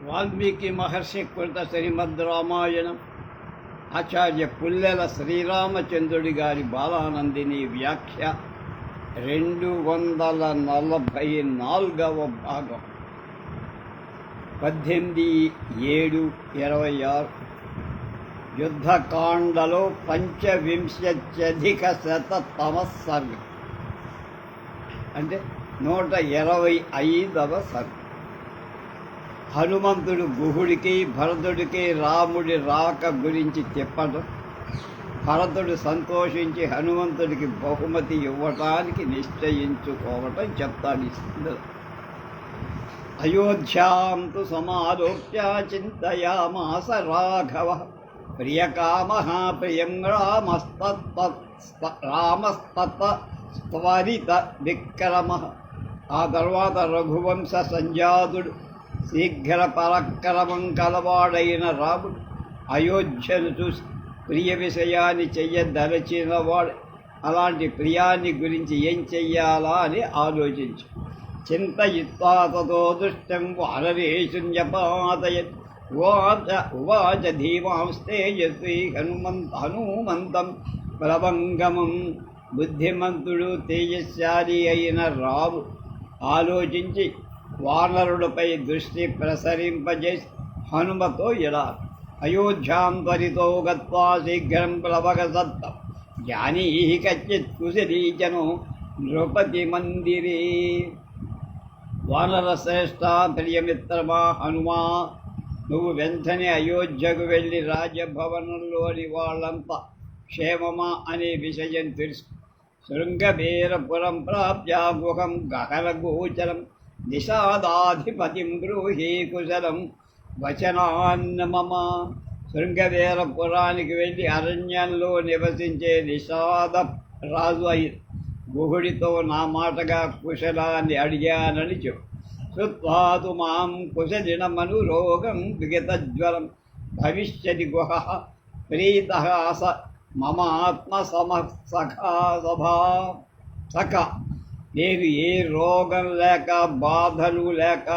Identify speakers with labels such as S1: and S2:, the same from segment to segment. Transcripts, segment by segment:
S1: వాల్మీకి మహర్షి కృత శ్రీమద్ రామాయణం ఆచార్య పుల్లెల శ్రీరామచంద్రుడి గారి బాలానందిని వ్యాఖ్య 244వ భాగం 18/7/26 యుద్ధకాండలో పంచవింశత్యధికశతతమ సర్గ అంటే 125వ సర్గ. హనుమంతుడు గుహుడికి భరతుడికి రాముడి రాక గురించి చెప్పడం, భరతుడు సంతోషించి హనుమంతుడికి బహుమతి ఇవ్వటానికి నిశ్చయించుకోవటం చెప్తాడు. అయోధ్యాం తు సమాలోక్య చింతయామాస రాఘవ ప్రియకామః ప్రియం రామస్తత్వరిత విక్రమః. ఆ తర్వాత రఘువంశ సంజాతుడు శీఘ్ర పరాక్రమం కలవాడైన రాముడు అయోధ్యను చూసి ప్రియ విషయాన్ని చెయ్యదలచినవాడు. అలాంటి ప్రియాన్ని గురించి ఏం చెయ్యాలా అని ఆలోచించు. చింతయిత్వా తతో దుష్టం వానరేశున్యపాతయత్ ఉవాచ ధీమాంస్తేజస్వి హనుమంతం ప్లవంగమం. బుద్ధిమంతుడు తేజస్శాలి అయిన రాము ఆలోచించి వానరుడిపై దృష్టి ప్రసరింపజేసి హనుమతో ఇలా: అయోధ్యాం త్వరితో గత్వా శీఘ్రం ప్లవగసత్తం జానీహి కచ్చిత్ కుశలీజనో నృపతి మందిరే. వానర శ్రేష్ఠ ప్రియమిత్రమా హనుమా, నువ్వు వెంటనే అయోధ్యకు వెళ్ళి రాజభవనంలోని వాళ్ళంతా క్షేమమా అనే విషయం తెలుసు. శృంగబేరపురం ప్రాప్య గుహం గహనగోచరం నిషాదాధిపతిం బ్రూహి కుశలం వచనాన్న మమ. శృంగవేరపురానికి వెళ్ళి అరణ్యంలో నివసించే నిషాద రాజు అయి గుహుడితో నా మాటగా కుశలాన్ని అడిగానని చెప్పు. శ్రుత్వాతు మాం కుశలినమనురోగం విగతజ్వరం భవిష్యతి గుహ ప్రీతః స మమ ఆత్మ సఖ. నేను ఏ రోగం లేక బాధలు లేక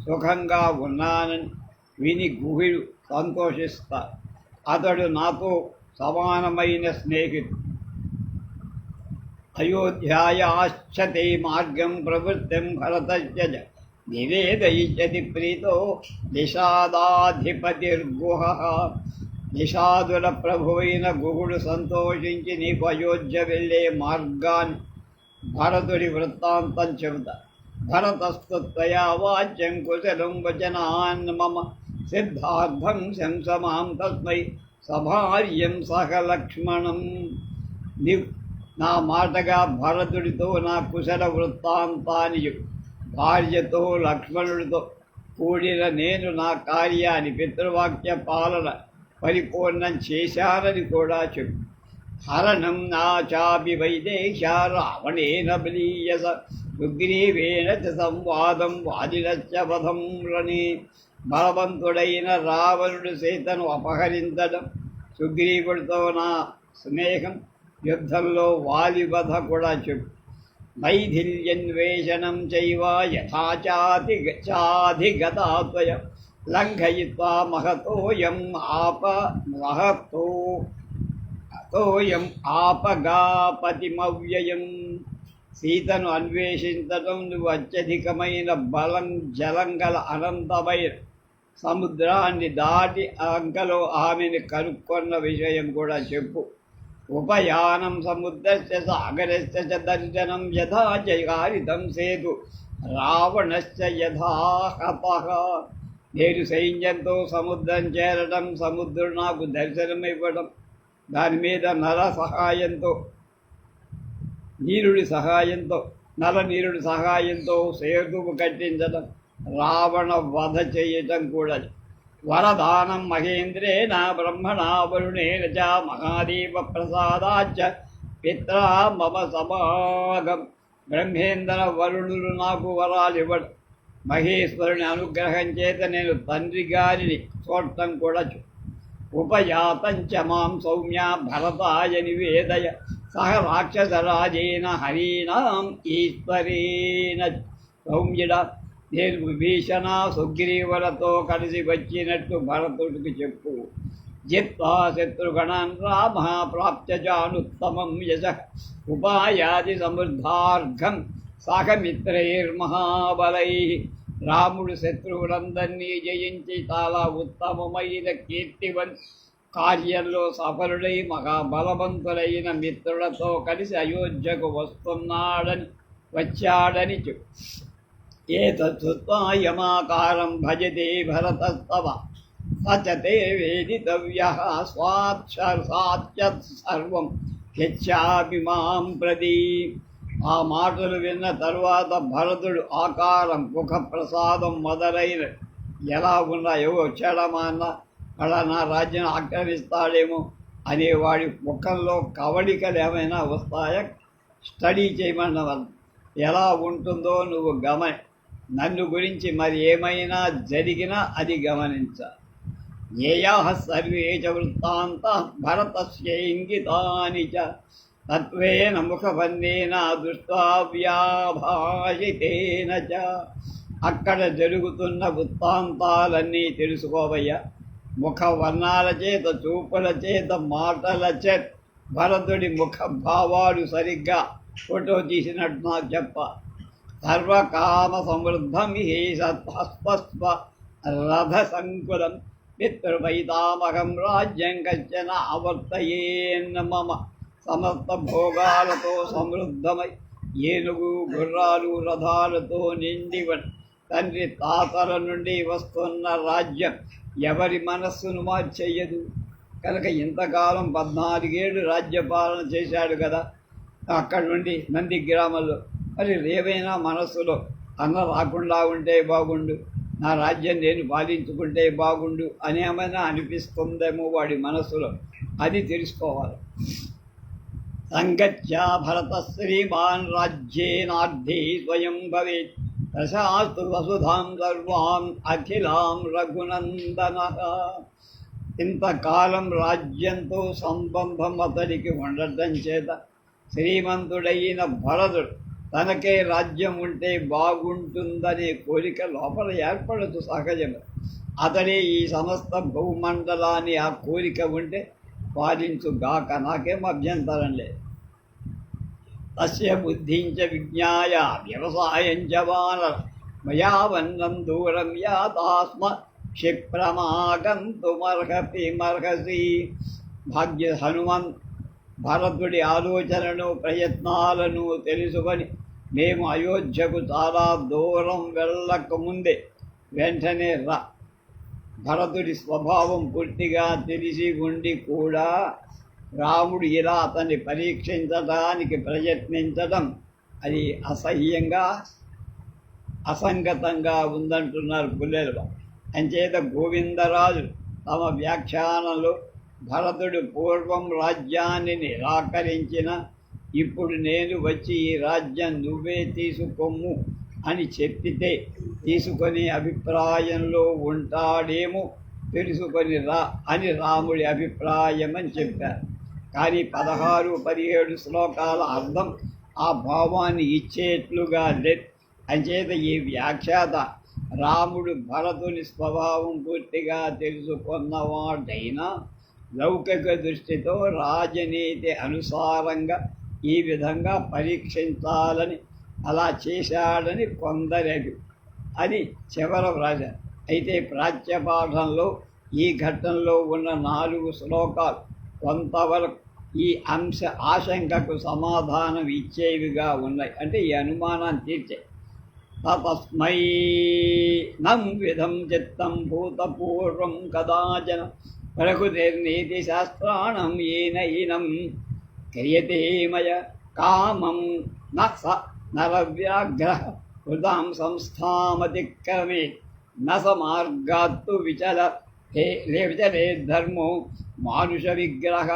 S1: సుఖంగా ఉన్నానని విని గుహుడు సంతోషిస్తా. అతడు నాతో సమానమైన స్నేహితుడు. అయోధ్యాయాశ్చతే మార్గం ప్రవృత్తిం భరతస్య నివేదయిష్యతి ప్రీతో నిషాదాధిపతిర్గుహ. నిషాదుల ప్రభువైన గుహుడు సంతోషించి నీకు అయోధ్య వెళ్ళే మార్గాన్ని భరతుడి వృత్తాంతం చెబుతా. భరతస్తు త్వయా వాచ్యం కుశలం వచనాన్ మమ సిద్ధార్థం శంసమాం తస్మై సభార్యం సహ లక్ష్మణం. నీవు నా మాటగా భరతుడితో నా కుశల వృత్తాంతాన్ని భార్యతో లక్ష్మణుడితో కూడిన నేను నా కార్యాన్ని పితృవాక్య పాలన పరిపూర్ణం చేశానని కూడా చెప్పు. హరణం నాచాపి వైదేశ రావణేన బలీయస సుగ్రీవేణ చ సంవాదం వాదినశ్చ వధం రణే. బలవంతుడైన రావణుడు సీతను అపహరించడం, సుగ్రీవుడితో నా స్నేహం, యుద్ధంలో వాలివధ కూడా చెప్పు. మైథిల్యన్వేషణం చైవ యథాచాధిగతాత్వయ లంఘయిత్వా మహతోయం ఆపగాపతిమవ్యయం. సీతను అన్వేషించడం నువ్వు అత్యధికమైన బలం జలం గల అనంతమైన సముద్రాన్ని దాటి అంకలో ఆమెను కనుక్కొన్న విషయం కూడా చెప్పు. ఉపయానం సముద్రస్య సాగరస్య చ దర్శనం యథా జయారితం సేతు రావణశ్చ యథా హతః. నేను సైన్యంతో సముద్రం చేరడం, సముద్రుడు నాకు దర్శనం ఇవ్వడం, దాని మీద నీరుడి సహాయంతో సేతువు కట్టించడం, రావణ వధ చేయటం కూడా. వరదానం మహేంద్రేణ బ్రహ్మణా వరుణేన చ మహాదేవ ప్రసాదాచ్చ పిత్రా మమ సమాగం. బ్రహ్మేంద్ర వరుణులు నాకు వరాలివ్వడం, మహేశ్వరుని అనుగ్రహం చేత నేను తండ్రి గారిని చూడటం కూడా. ఉపయాతంచ మాం సౌమ్య భరతాయ నివేదయ సహ రాక్షసరాజేన హరీణాం ఈశ్వరేణ. సౌమ్యుడా, నేను విభీషణ సుగ్రీవులతో కలిసి వచ్చినట్టు భరతుడికి చెప్పు. జిత్వా శత్రుగణాన్ రామ ప్రాప్య జానుత్తమం యశ ఉపాయాది సమృద్ధార్ఘం సాఖమిత్రైర్మహాబలై. రాముడు శత్రువులందరినీ జయించి చాలా ఉత్తమమైన కీర్తివన్ కార్యంలో సఫలుడై మహాబలవంతులైన మిత్రులతో కలిసి అయోధ్యకు వచ్చాడని చెప్పు. ఏతత్సుత్వాయమాకారం భజతే భరతస్తవ సచతే వేదితవ్యః స్వాత్సర్వం సర్వం యచ్చాపి మాం ప్రదీ. ఆ మాటలు విన్న తరువాత భరతుడు ఆకారం, ముఖ ప్రసాదం మొదలైన ఎలా ఉన్నాయో చెడమాన్న అలా నా రాజ్యం ఆక్రమిస్తాడేమో అనే వాడి ముఖంలో కవళికలు ఏమైనా వస్తాయా స్టడీ చేయమన్నవాళ్ళు. ఎలా ఉంటుందో నువ్వు నన్ను గురించి మరి ఏమైనా జరిగినా అది గమనించాలి. ఏయాః సర్వే చ వృత్తాంతాః భరతస్యేంగితాని చ తత్వేన ముఖబంధేన దృష్ట్వా వ్యాభాషితేన చ. అక్కడ జరుగుతున్న వృత్తాంతాలన్నీ తెలుసుకోవయ్యా. ముఖ వర్ణాల చేత, చూపుల చేత, మాటల చేత భరతుడి ముఖ భావాలు సరిగ్గా ఫోటో తీసినట్టు నాకు చెప్ప. సర్వకామ సమృద్ధం హే సత్స్వ రథ సంకులం పితృపైతామహం రాజ్యం కచ్చన ఆవర్తయేన్న మమ. సమస్త భోగాలతో సమృద్ధమై ఏనుగు, గుర్రాలు, రథాలతో నిండివన్ తండ్రి తాతల నుండి వస్తున్న రాజ్యం ఎవరి మనస్సును మార్చేయదు. కనుక ఇంతకాలం 14 ఏళ్ళు రాజ్యపాలన చేశాడు కదా అక్కడి నుండి నంది గ్రామంలో. మరి ఏవైనా మనస్సులో అన్న రాకుండా ఉంటే బాగుండు, నా రాజ్యం నేను పాలించుకుంటే బాగుండు అని ఏమైనా అనిపిస్తుందేమో వాడి మనస్సులో. అది తెలుసుకోవాలి. సంగత్యా భరత శ్రీమాన్ రాజ్యేనార్థే స్వయం భవేత్ ప్రశాస్తు వసుధాం సర్వాం అఖిలాం రఘునందన. ఇంతకాలం రాజ్యంతో సంబంధం అతడికి ఉండటం చేత శ్రీమంతుడైన భరతుడు తనకే రాజ్యం ఉంటే బాగుంటుందనే కోరిక లోపల ఏర్పడదు సహజమే. అతడే ఈ సమస్త భూమండలాన్ని ఆ కోరిక ఉంటే పాలించుగాక, నాకేం అభ్యంతరం లేదు. తస్య బుద్ధించ విజ్ఞాయ వ్యవసాయం చ వానర మయా వన్నం దూరం యాతాస్మ క్షిప్రమాగంతుమర్హసి. భాగ్య హనుమన్ భరతుడి ఆలోచనను, ప్రయత్నాలను తెలుసుకొని మేము అయోధ్యకు చాలా దూరం వెళ్ళకముందే వెంటనే రా. భరతుడి స్వభావం పూర్తిగా తెలిసి ఉండి కూడా రాముడు ఇలా అతన్ని పరీక్షించడానికి ప్రయత్నించడం అది అసహ్యంగా, అసంగతంగా ఉందంటున్నారు పుల్లెలు. అంచేత గోవిందరాజు తమ వ్యాఖ్యానంలో భరతుడు పూర్వం రాజ్యాన్ని నిరాకరించిన ఇప్పుడు నేను వచ్చి ఈ రాజ్యం నువ్వే తీసుకోము అని చెప్పితే తీసుకొని అభిప్రాయంలో ఉంటాడేమో తెలుసుకొని రా అని రాముడి అభిప్రాయం అని చెప్పారు. కానీ 16-17 శ్లోకాల అర్థం ఆ భావాన్ని ఇచ్చేట్లుగా లేదు. అంచేత ఈ వ్యాఖ్యాత రాముడు భరతుని స్వభావం పూర్తిగా తెలుసుకున్నవాడైనా లౌకిక దృష్టితో రాజనీతి అనుసారంగా ఈ విధంగా పరీక్షించాలని అలా చేశాడని కొందరది అది చివర వ్రాశారు. అయితే ప్రాచ్యపాఠంలో ఈ ఘట్టంలో ఉన్న 4 శ్లోకాలు కొంతవరకు ఈ ఆశంకకు సమాధానం ఇచ్చేవిగా ఉన్నాయి. అంటే ఈ అనుమానాన్ని తీర్చే. తస్మై నం విధం చిత్తం భూతపూర్వం కదాచన ప్రకృతిర్నీతి శాస్త్రాణం ఏనైనం క్రియతే మయ కామం నరవ్యాఘ్ర హృదాం సంస్థామతిక్రమే న సమార్గాత్తు విచలే ధర్మో మానుష విగ్రహ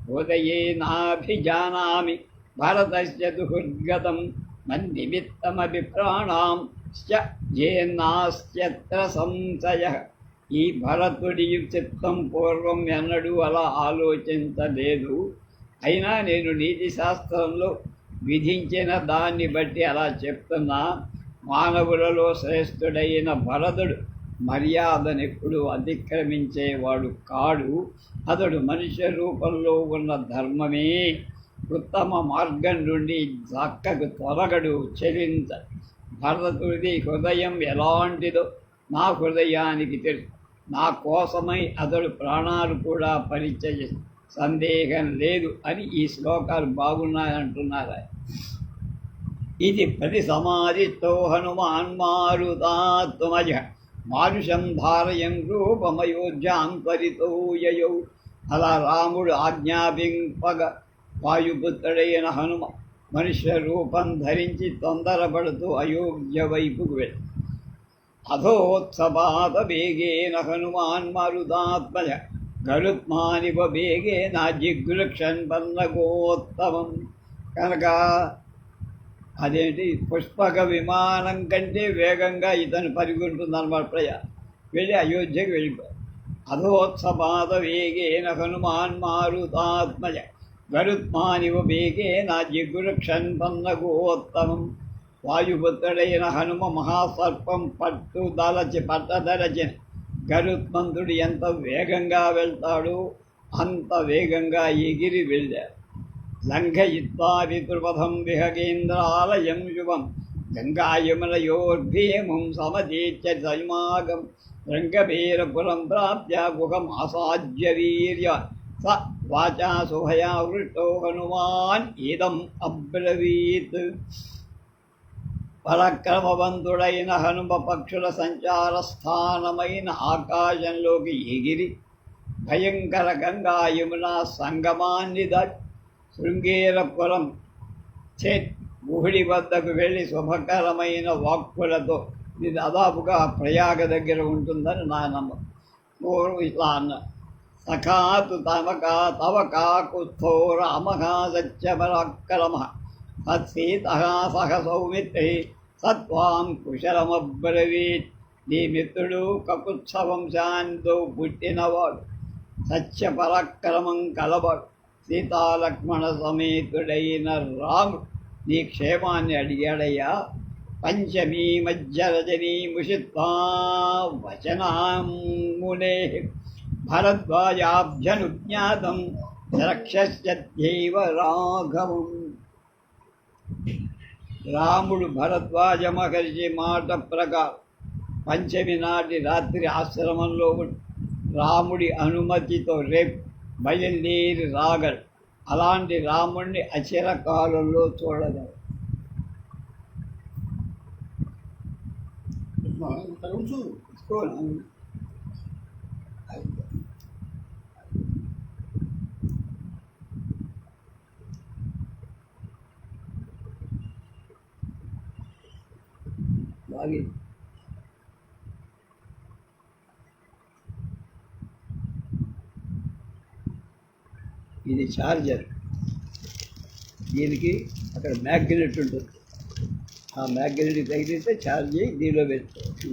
S1: హృదయేనాభిజానామి భరతస్య దుర్గతం మన్నిమిత్తమభిప్రాణాం జేన్నాస్త్యత్ర సంశయ. ఈ భరతుడి చిత్తం పూర్వం ఎన్నడూ అలా ఆలోచించలేదు. అయినా నేను నీతి శాస్త్రంలో విధించిన దాన్ని బట్టి అలా చెప్తున్నా. మానవులలో శ్రేష్ఠుడైన భరతుడు మర్యాదనెప్పుడు అతిక్రమించేవాడు కాడు. అతడు మనుష్య రూపంలో ఉన్న ధర్మమే ఉత్తమ మార్గం నుండి చక్కకు తొలగడు, చెలించ. భరతుడిది హృదయం ఎలాంటిదో నా హృదయానికి తెలుసు. నా కోసమై అతడు ప్రాణాలు కూడా పరిచయ సందేహం లేదు అని ఈ శ్లోకాలు బాగున్నాయంటున్నారు. ఇది ప్రతిసమాధితో హనుమాన్ మారుతాత్మజ మానుషం ధారయం రూపమయోధ్యాంతరితో యయౌ. అలా రాముడు ఆజ్ఞాపింపగ వాయుపుత్రుడైన హనుమ మనుష్య రూపం ధరించి తొందరపడుతూ అయోధ్య వైపుకు వెళ్ళి అధోత్సపాత వేగేన హనుమాన్ మారుతాత్మజ గరుత్మానివ వేగేన జిగృక్షన్ పన్నగోత్తమం. కనుక అదేంటి పుష్పక విమానం కంటే వేగంగా ఇతను పరిగెడుతుందన్నమాట. వెళ్ళి అయోధ్యకి వెళ్ళిపోయారు. అధోత్సపాత వేగేన హనుమాన్ మారుతాత్మజ గరుత్మానివ వేగేన జిగృక్షన్ పన్నగోత్తమం. వాయుపుత్రుడైన హనుమ మహాసర్పం పట్టదలచిన గరుత్మంతుడు ఎంత వేగంగా వెళ్తాడో అంత వేగంగా ఎగిరి వెళ్ళారు. లంఘయిత్వారితృపథం విహగేంద్రాలయం శుభం గంగాయమునయోర్భీమం సమతీత్య సైమాగం రంగభీరపురం ప్రాప్య గుహమాసాజ్య వీర్య స వాచా శుభయా వృష్టో హనుమాన్ ఇదం అబ్రవీత్. పరాక్రమవంతుడైన హనుమ పక్షుల సంచార స్థానమైన ఆకాశంలోకి ఎగిరి భయంకర గంగా యమున సంగమాన్ని దాటి శృంగేరపురం గుహుడి వద్దకు వెళ్ళి శుభకరమైన వాక్కులతో, ఇది దాదాపుగా ప్రయాగ దగ్గర ఉంటుందని నా నమ్మకం. ఇట్లా అన్న సఖాతు తమకా తవ కాకుస్థో రామః సత్యపరాక్రమః సత్సీతః సహ సౌమిత్రి సత్వాం కుశలమబ్రవీత్. నీ మిత్రుడు కకుత్స వంశాంతో పుట్టినవాడు, సత్యపరాక్రమం కలవాడు, సీతాలక్ష్మణ సమేతుడైన రాముడు నీ క్షేమాన్ని అడిగాడయ్యా. పంచమీ మధ్య రజనీ ముషిత్వా వచనాం మునే భరద్వాజాభ్యనుజ్ఞాతం రక్షస్యైవ రాఘవం. రాముడు భరద్వాజ మహర్షి మాట ప్రకారం పంచమి నాటి రాత్రి ఆశ్రమంలో రాముడి అనుమతితో రేపు బయలుదేరి రాగలడు. అలాంటి రాముడిని అచిరకాలంలో చూడగలడు. బాగా ఇది ఛార్జర్. దీనికి అక్కడ మ్యాగ్నెట్ ఉంటుంది. ఆ మ్యాగ్నెట్కి తగిలితే ఛార్జ్ అయ్యి దీనిలో పెట్టుకోవచ్చు.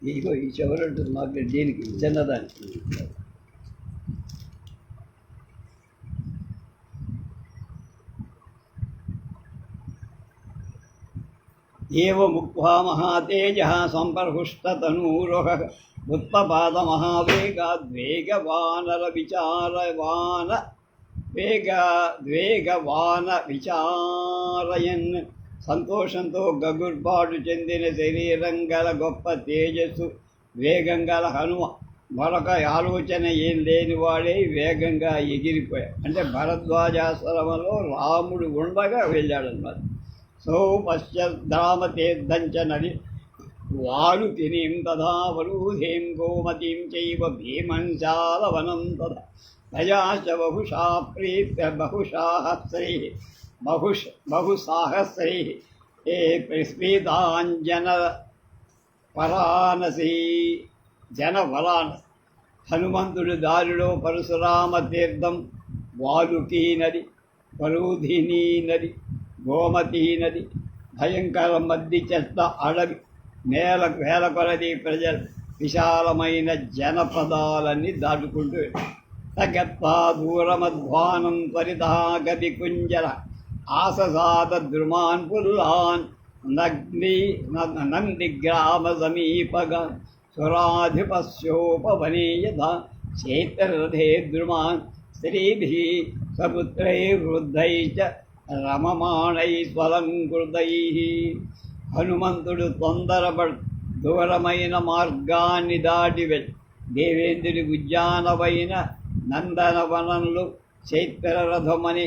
S1: ఇదిగో ఈ చివరి ఉంటుంది మ్యాగ్నెట్, దీనికి చిన్నదానికి. ఏవ ముక్త్వా మహాతేజః సంపర్హుష్టతనూరోహ ఉత్పపాత మహావేగాద్వేగవానర విచారయన్. సంతోషంతో గగుర్పాటు చెందిన శరీరం గల గొప్ప తేజస్సు వేగం గల హనుమ మరొక ఆలోచన ఏం లేనివాడే వేగంగా ఎగిరిపోయాడు. అంటే భరద్వాజాశ్రమంలో రాముడు ఉండగా వెళ్ళాడన్నమాట. సౌపశ్యద్రామతీర్థంచ నది వారుతినీం తదా వరూధీం గోమతీం చైవ భీమంశాలవనం తదా తయాశ్చ బహుశా ప్రీత్య బహుసాహస్రైః ఏ ప్రస్ఫీతాంజన పరానసి జనవరానసి. హనుమంతుడి దారిలో పరశురామ తీర్థం, వాలుకీ నది, వరూధినీ నది, గోమతీ నది, భయంకర మద్ది చెత్త అడవి, వేల కొలది ప్రజలు, విశాలమైన జనపదాలన్నీ దాటుకుంటూ సగత్వా దూరమధ్వానం త్వరితా గతికుంజర ఆససాద్రుమాన్ పుల్లాన్ నందిగ్రామ సమీపగ సురాధిపస్యోపవనే యథా చైత్రరథే ద్రుమాన్ స్త్రీభిः సపుత్రైర్వృద్ధైశ్చ రమమాణైస్వలంకృతైః. హనుమంతుడు తొందరపడు దూరమైన మార్గాన్ని దాటి వెళ్ళి దేవేంద్రుడి ఉద్యానవైన నందనవనంలో చైత్రరథమని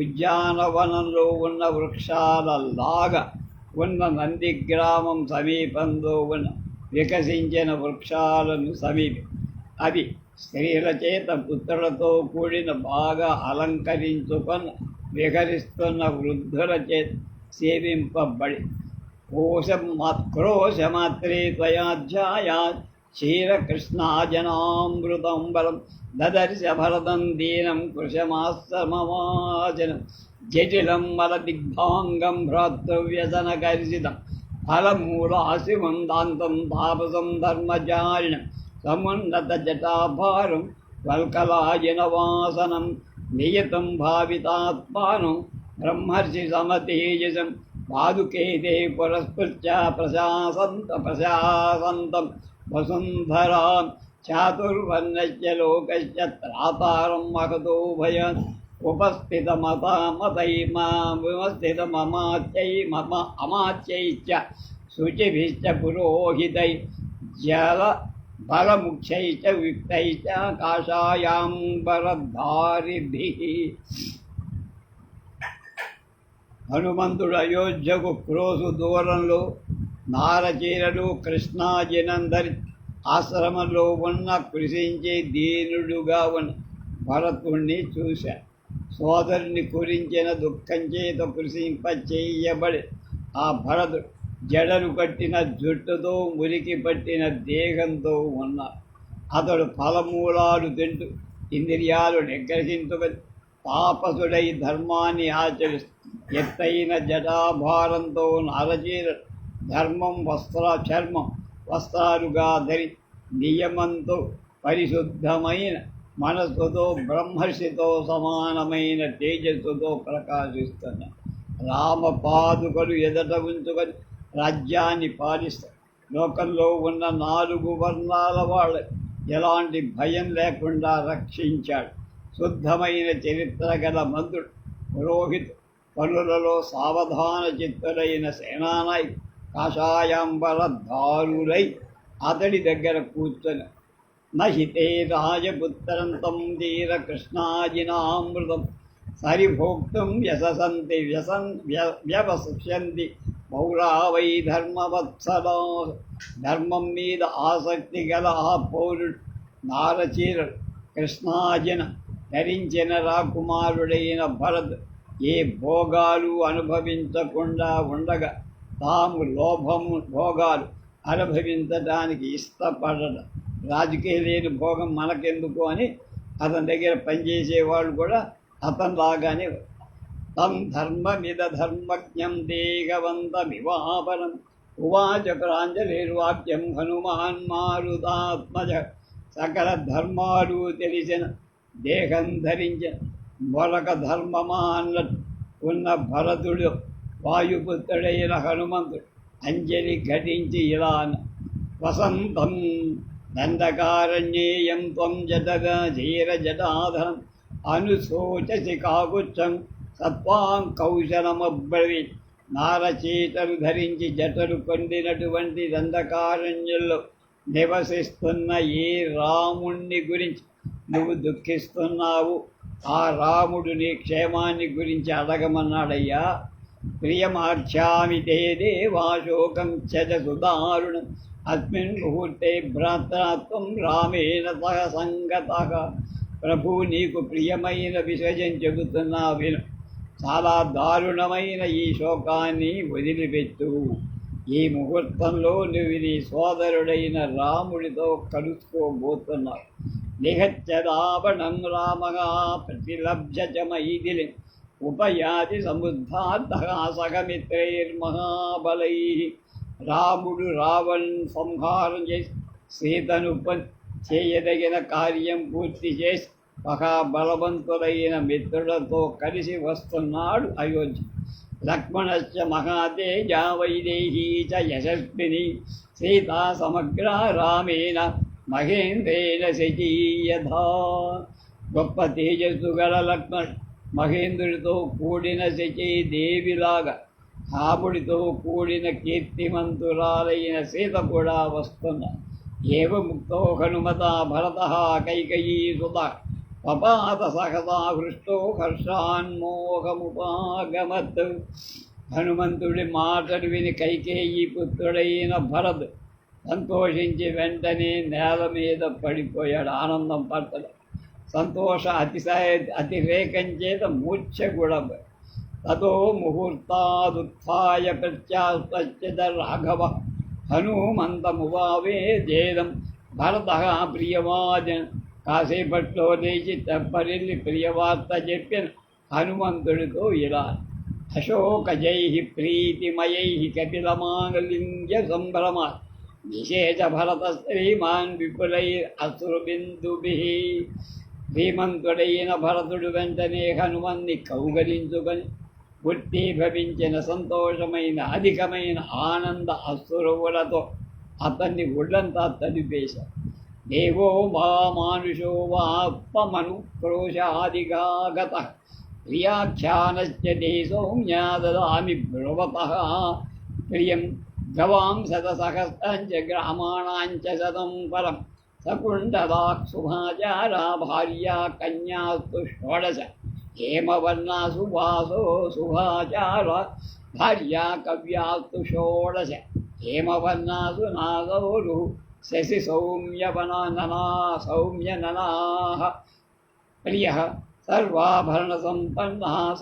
S1: ఉద్యానవనంలో ఉన్న వృక్షాలలాగా ఉన్న నందిగ్రామం సమీపంలో ఉన్న వికసించిన వృక్షాలను అవి స్త్రీల చేత పుత్రులతో కూడిన బాగా అలంకరించుకొని విహరిస్తున్న వృద్ధుల చేత సేవింపబడి క్రోశమాత్రే త్వయాధ్యాయా క్షీరకృష్ణాజనామృతం బలం దదర్శ భరతం దీనం కృశమాశ్రమవాచనం జటిలం మలదిగ్ధాంగం భ్రాతృవ్యసనకర్షితం ఫలమూలాశివం దాంతం తాపసం ధర్మచారిణం సమున్నత జటాభారం వల్కలాయనవాసనం నియతం భావితాత్మానం బ్రహ్మర్షి సమతేజసం పాదుకే తే పురస్పృత్య ప్రశాసంతం వసుంధరాం చాతుర్వర్ణశ్చ లోకశ్చ త్రాతారం మహతో భయాన్ అమాత్యైశ్చ శుచిభిశ్చ పురోహితై జల బలముఖ్యైశ్చ యుక్తైశ్చ కాషాయాంబరధారిభిః. హనుమంతుడు అయోధ్యకు క్రోసు దూరంలో నారచీరలు కృష్ణాజినందరి ఆశ్రమంలో ఉన్న కృషించే దీనుడుగా ఉన్న భరతుణ్ణి చూశాడు. సోదరుని కురించిన దుఃఖం చేత కృషింపచేయబడి ఆ భరతుడు జడలు కట్టిన జుట్టుతో మురికి పట్టిన దేహంతో ఉన్నాడు. అతడు ఫలమూలాలు తింటూ ఇంద్రియాలు నిగ్రహించుకొని తాపసుడై ధర్మాన్ని ఆచరిస్తూ ఎత్తైన జటాభారంతో నారచీర ధర్మం చర్మం వస్త్రాలుగా ధరి నియమంతో పరిశుద్ధమైన మనస్సుతో బ్రహ్మర్షితో సమానమైన తేజస్సుతో ప్రకాశిస్తున్న రామపాదుకలు ఎదట ఉంచుకొని రాజ్యాన్ని పాలిస్తారు. లోకంలో ఉన్న 4 వర్ణాల వాళ్ళ ఎలాంటి భయం లేకుండా రక్షించాడు. శుద్ధమైన చరిత్ర గల మంత్రుడు పురోహితు పనులలో సావధాన చిత్తులైన సేనానాయకు కాషాయాంబరధారులై అతడి దగ్గర కూర్చొని నహితే రాజపుత్రం తం ధీర కృష్ణాజినామృతం సరిభోక్తం వ్యసంతి వ్యవసంతి పౌరా వై ధర్మవత్సలా. ధర్మం మీద ఆసక్తి గల ఆ పౌరుడు నారచీరుడు కృష్ణాజిన ధరించిన రాకుమారుడైన భరత్ ఏ భోగాలు అనుభవించకుండా ఉండగా తాము భోగాలు అనుభవించడానికి ఇష్టపడడం. రాజకీయ లేని భోగం మనకెందుకు అని అతని దగ్గర పనిచేసేవాళ్ళు కూడా అతనిలాగానే తం ధర్మమిద ధర్మజ్ఞం దేగవంతమివాపరం ఉవాచ ప్రాంజలిర్వాక్యం హనుమాన్ మారుతాత్మజ. సకల ధర్మాలు తెలిసిన దేహం ధరించిన మొలక ధర్మమా అన్నట్టు ఉన్న భరతుడు వాయుపుత్రుడైన హనుమంతుడు అంజలి ఘటించి ఇలా వసంతం దండకారణ్యేయం త్వం జటగా జటాధరం అనుశోచసి కాకుచ్చం సత్వాం కౌశలమబ్రవీత్. నారచీటలు ధరించి జటలు కొండినటువంటి దండకారణ్యంలో నివసిస్తున్న ఏ రాముణ్ణి గురించి నువ్వు దుఃఖిస్తున్నావు? ఆ రాముడు నీ క్షేమాన్ని గురించి అడగమన్నాడయ్యా. ప్రియమార్చామి తే దేవాశోకం చజ సుదారుణం అస్మిన్ ముహూర్తే భ్రాత్రాత్వం రామేణ సహ సంగతః. ప్రభు నీకు ప్రియమైన విషయం చెబుతున్నా విను. చాలా దారుణమైన ఈ శోకాన్ని వదిలిపెట్టు. ఈ ముహూర్తంలో నువ్వు నీ సోదరుడైన రాముడితో కలుసుకోబోతున్నావు. నిహత్య రావణం రామగా ప్రతిలభ్య చ మైథిలి ఉపయాతి సముద్ధార్థః సగమిత్రైర్మహాబలై. రాముడు రావణ్ సంహారం చేసి సీతను చేయదగిన కార్యం పూర్తి చేసి మహాబలవంతులైన మిత్రులతో కలిసి వస్తున్నాడు అయోధ్య. లక్ష్మణశ్చ మహాతేజ వైదేహీ చ యశస్విని సీతా సమగ్ర రామేణ మహేంద్రేణ శచీయథా. గొప్ప తేజస్సు గల లక్ష్మణ్ మహేంద్రుడితో కూడిన శచీదేవిలాగా రాముడితో కూడిన కీర్తిమంతురాలైన సీత కూడా వస్తున్నారు. ఏవముక్తో హనుమత భరత కైకయీ సుత పపాత సహసా హృష్టో హర్షాన్మోహముపాగమత్. హనుమంతుడి మాటలు విని కైకేయీ పుత్రుడైన భరత్ సంతోషించి వెంటనే నేల మీద పడిపోయాడు. ఆనందం పడతాడు. సంతోష అతిరేకం చేత మూర్ఛ కూడా. తతో ముహూర్తాదుత్థాయ ప్రత్యాస్పశ్చిత రాఘవ హనుమంతమువావే జేదం భరత ప్రియవాదన. కాసేపట్లో లేచి తెప్పరిల్లి ప్రియవార్త చెప్పిన హనుమంతుడితో ఇలా: అశోకజై ప్రీతిమయై కపిలమాలింగ్య సంభ్రమా విశేష భరత శ్రీమాన్ విపులై అశ్రుబిందుభి. శ్రీమంతుడైన భరతుడు వెంటనే హనుమన్ని కౌగలించుకొని భవించిన సంతోషమైన అధికమైన ఆనంద అశ్రువులతో అతన్ని ఒళ్ళంతా తడిపేశాడు. దేవో వా మానుషో వాత్మను క్రోశాదిగాగత ప్రియాఖ్యానశ్చ దేశౌమ్యా దదామి బ్రువత ప్రియం గవాం శతసహస్రంచ గ్రామాణాంచ శతం పరం సకుండలాక్షుభాచారా భార్యా కన్యాస్తు షోడశ హేమవర్ణా సుభాసో సుభాచార భార్యా కవ్యాస్తు షోడశ హేమవర్ణాసు నాగౌరు శశి సౌమ్యననాః ప్రియః సర్వాభరణ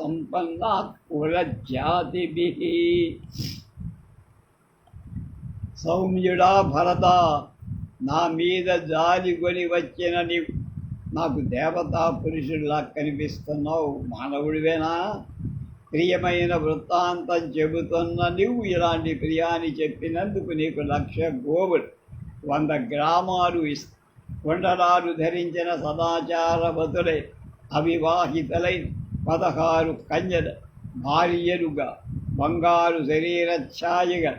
S1: సంపన్నా కులజాతిభిః. సౌమ్యుడా భరత, నా మీద జాలి కొని వచ్చిన నీవు నాకు దేవతా పురుషుడిలా కనిపిస్తున్నావు. మానవుడివేనా? ప్రియమైన వృత్తాంతం చెబుతున్న నీవు ఇలాంటి ప్రియాన్ని చెప్పినందుకు నీకు 1,00,000 గోవులు, 100 గ్రామాలు ఇస్తా. కొండలాలు ధరించిన సదాచారవతులై అవివాహితలై 16 కన్యల భార్యలుగా, బంగారు శరీర ఛాయగా,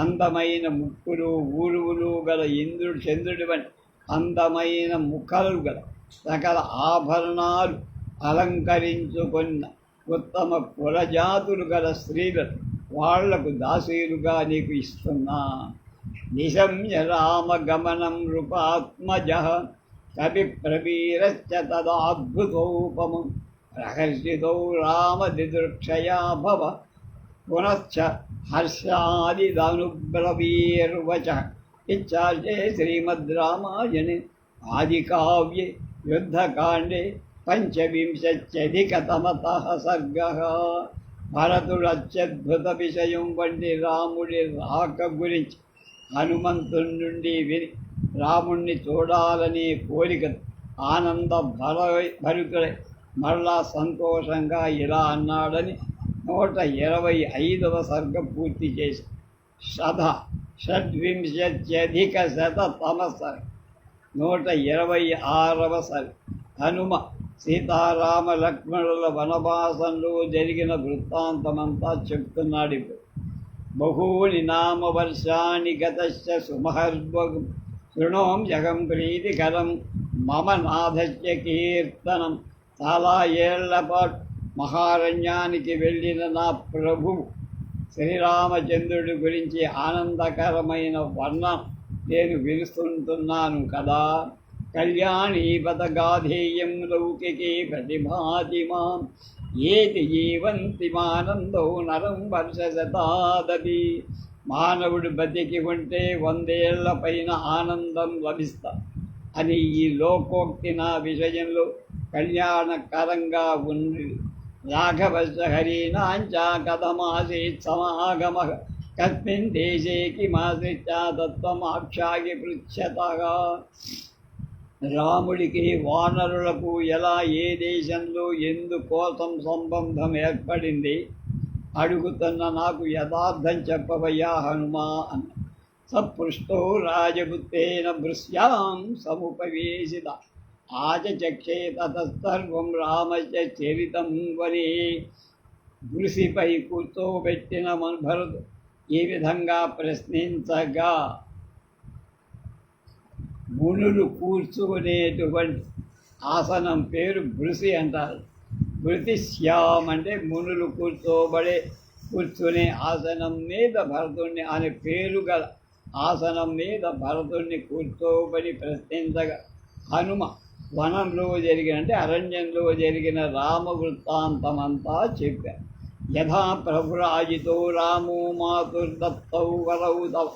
S1: అందమైన ముక్కులు ఊరువులు గల ఇంద్రుడు చంద్రుడి వంటి అందమైన ముఖలు గల సకల ఆభరణాలు అలంకరించుకున్న ఉత్తమ కులజాతులు గల స్త్రీలను వాళ్లకు దాసీలుగా నీకు ఇస్తున్నా. నిశమ్య రామగమనం నృపాత్మజ కవి ప్రవీరశ్చ తదాద్భుతోపమం ప్రహర్షితో రామదిదృక్షయా భవ పునశ్చ హర్షాదిదనుబ్రవీర్వచ. ఇత్యార్చే శ్రీమద్ రామాయణే ఆదికావ్యే యుద్ధకాండే 25వ సర్గః. భరతుడు అత్యద్భుత విషయం వంటి రాముడి రాక గురించి హనుమంతుడి నుండి విని రాముణ్ణి చూడాలనే కోరిక ఆనంద భరితుడై మరలా సంతోషంగా ఇలా అన్నాడని 125వ సర్గ పూర్తి చేసి షడ్వింశత్యధికశతతమ సర్గ 126వ సర్గ. హనుమ సీతారామ లక్ష్మణుల వనవాసంలో జరిగిన వృత్తాంతమంతా చెప్తున్నాడు. ఇప్పుడు బహూని నామ వర్షాన్ని గతశ్చ సుమహర్భగం శృణోం జగం ప్రీతికరం మమ నాథస్య కీర్తనం. చాలా ఏళ్ల పాటు మహారణ్యానికి వెళ్ళిన నా ప్రభువు శ్రీరామచంద్రుడి గురించి ఆనందకరమైన వర్ణం నేను వినుస్తుంటున్నాను కదా. కళ్యాణీ పదగాధేయం లౌకికే ప్రతిభాతి మాం ఏతి జీవంతి మానందో నరం వర్షశతాదపి. మానవుడు బతికి ఉంటే 100 ఏళ్ల పైన ఆనందం లభిస్తా అని ఈ లోకోక్తి నా విషయంలో కళ్యాణకరంగా ఉంది. రాఘవశ్చ హరీనాంచ కథమాసీత్ సమాగమ కస్మిన్ దేశే కిమాశ్రిత్య తత్వమాక్షాగి పృచ్ఛతగా. రాముడికి వానరులకు ఎలా ఏ దేశంలో ఎందుకోసం సంబంధం ఏర్పడింది అడుగుతున్న నాకు యథార్థం చెప్పవయ్యా హనుమా అన్న. సపృష్టో రాజపుత్రేణ భృశ్యాం సముపవేశిత ఆచచక్షే తతసర్వం రామస్య చరితం వని. గుడిసిపై కూర్చోబెట్టిన భరతుడు ఈ విధంగా ప్రశ్నించగా, మునులు కూర్చుకునేటువంటి ఆసనం పేరు భృసి అంటారు. భృతిశ్యాం అంటే మునులు కూర్చునే ఆసనం మీద భరతుణ్ణి అనే పేరు గల ఆసనం మీద భరతుణ్ణి కూర్చోబడి ప్రశ్నించగా, హనుమ వనంలో జరిగిన అంటే అరణ్యంలో జరిగిన రామ వృత్తాంతమంతా చెప్పారు. యథా ప్రభురాజితో రామో మాతుర్దత్తౌ వరౌ తవ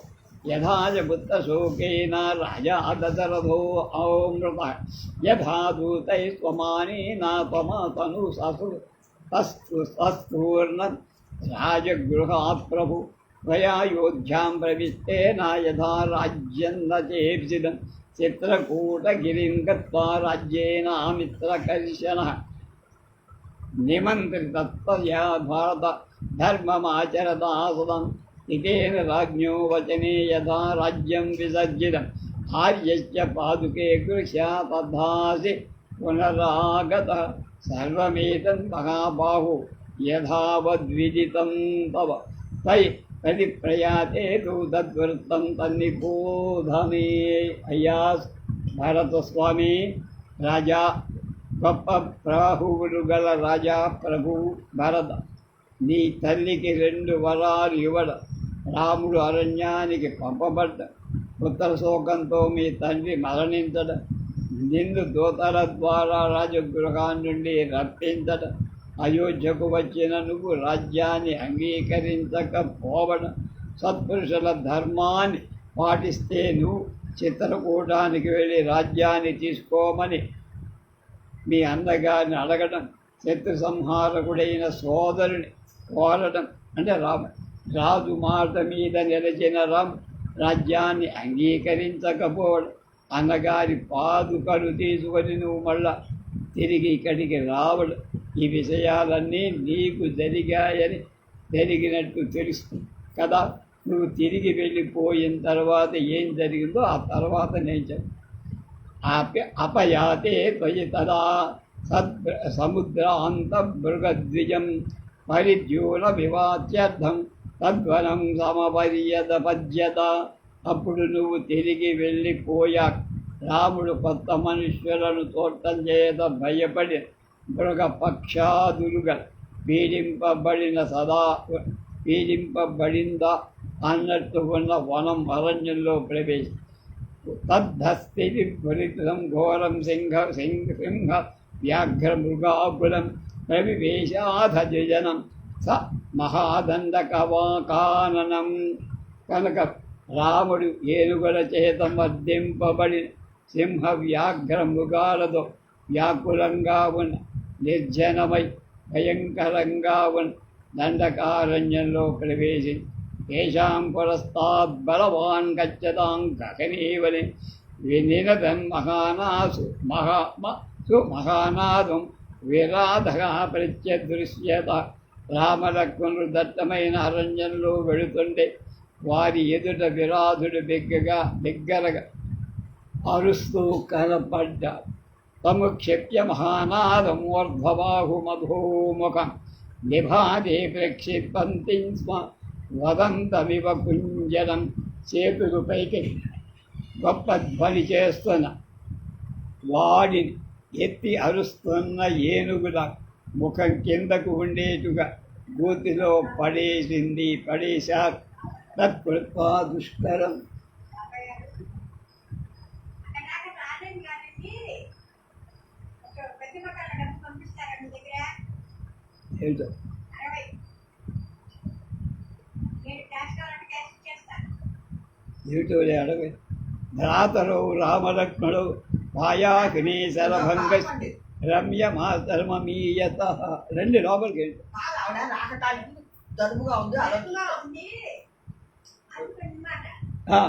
S1: యథా చ పుత్రశోకేన రాజా దశరథో అమృత యథా దూతై స్వమానేన త్వమాతను సస్తూర్ణ రాజగృహాత్ ప్రభు త్వయాయోధ్యాం ప్రవిష్టేన యథా రాజ్యం న చేప్సితం చిత్రకూటగిరిం గత్వా రాజ్యేనామిత్రకర్షణ నిమంత్రితత్వయా భారత ధర్మమాచరదాసుతం ఇతేన రాజ్ఞో వచనే యథా రాజ్యం విసర్జితం ఆర్యస్య పాదుకే గృహ్యా తథాసి పునరాగత సర్వమేతం మహాబాహు యథావద్విదితం తవ తై తది ప్రయాతే తద్వృత్తం తన్నిబోధమే. అయ్యా భరతస్వామి, రాజా గొప్ప ప్రాహువులు గల రాజా ప్రభువు భరత, నీ తల్లికి 2 వరాలు ఇవ్వడ. రాముడు అరణ్యానికి పంపబడ్డ, పుత్రశోకంతో మీ తండ్రి మరణించడ, నిన్ను దూతల ద్వారా రాజగృహాన్ని నుండి రప్పించట, అయోధ్యకు వచ్చిన నువ్వు రాజ్యాన్ని అంగీకరించకపోవడం, సత్పురుషుల ధర్మాన్ని పాటిస్తే నువ్వు చిత్రకూటానికి వెళ్ళి రాజ్యాన్ని తీసుకోమని మీ అన్నగారిని అడగడం, శత్రు సంహారకుడైన సోదరుని కోరడం అంటే రాజు మాట మీద నిలిచిన రాజ్యాన్ని అంగీకరించకపోవడం, అన్నగారి పాదుకలు తీసుకొని నువ్వు మళ్ళా తిరిగి ఇక్కడికి రావడం, ఈ విషయాలన్నీ నీకు జరిగినట్టు తెలుసు కదా. నువ్వు తిరిగి వెళ్ళిపోయిన తర్వాత ఏం జరిగిందో ఆ తర్వాత నేను చెప్పు. అపయాతే త్వయి తదా సముద్రాంత మృగద్విజం పరిద్యూల వివాచ్యర్థం తద్వనం సమపర్యదపద్యత. అప్పుడు నువ్వు తిరిగి వెళ్ళిపోయా రాముడు కొత్త మనుష్యులను చూడటం చేత భయపడి మృగపక్షాదులుగా పీడింపబడిందా అన్నట్టు ఉన్న వనం అరణ్యంలో ప్రవేశి తద్ధస్థితి ఫలితం ఘోరం సింహ వ్యాఘ్రమృగాకులం ప్రవివేశాధ జనం స మహాదండకవాకాననం. కనుక రాముడు ఏనుగుల చేత మర్దింపబడి సింహ వ్యాఘ్ర మృగాలతో వ్యాకులంగా ఉన్న నిర్జనమై భయంకరంగా ఉన్న దండకారణ్యంలో ప్రవేశించి తేషాం పురస్తాద్ బలవాన్ గచ్చతాం గగనేవలి వినిరదం మహానాదం విరాధగా ప్రత్యదృశ్యత. రామలక్ష్మణుడు దట్టమైన అరణ్యంలో వెళుతుంటే వారి ఎదుట విరాధుడు బిగ్గరగా అరుస్తూ కనపడ్డాడు. తముక్షిప్య మహానాదం ఊర్ధ్వబాహు మధోముఖం నిభాదే ప్రక్షిపంతి స్మ వదంతమివ కుంజరం. చేతులు పైకి గొప్ప ధ్వని చేస్తున్న వాడిని ఎత్తి అరుస్తున్న ఏనుగుల ముఖం కిందకు ఉండేటుగా గోతిలో పడేశారు. తత్కృత్వా దుష్కరం. ఏమిటో ఏమిటో అడవి భ్రాతరౌ రామలక్ష్మణౌ పాయాగ్ని శరభంగ రమ్యమాతర్మీయత. రండి లోపలికి వెళ్ళి.
S2: దడుపుగా ఉంది.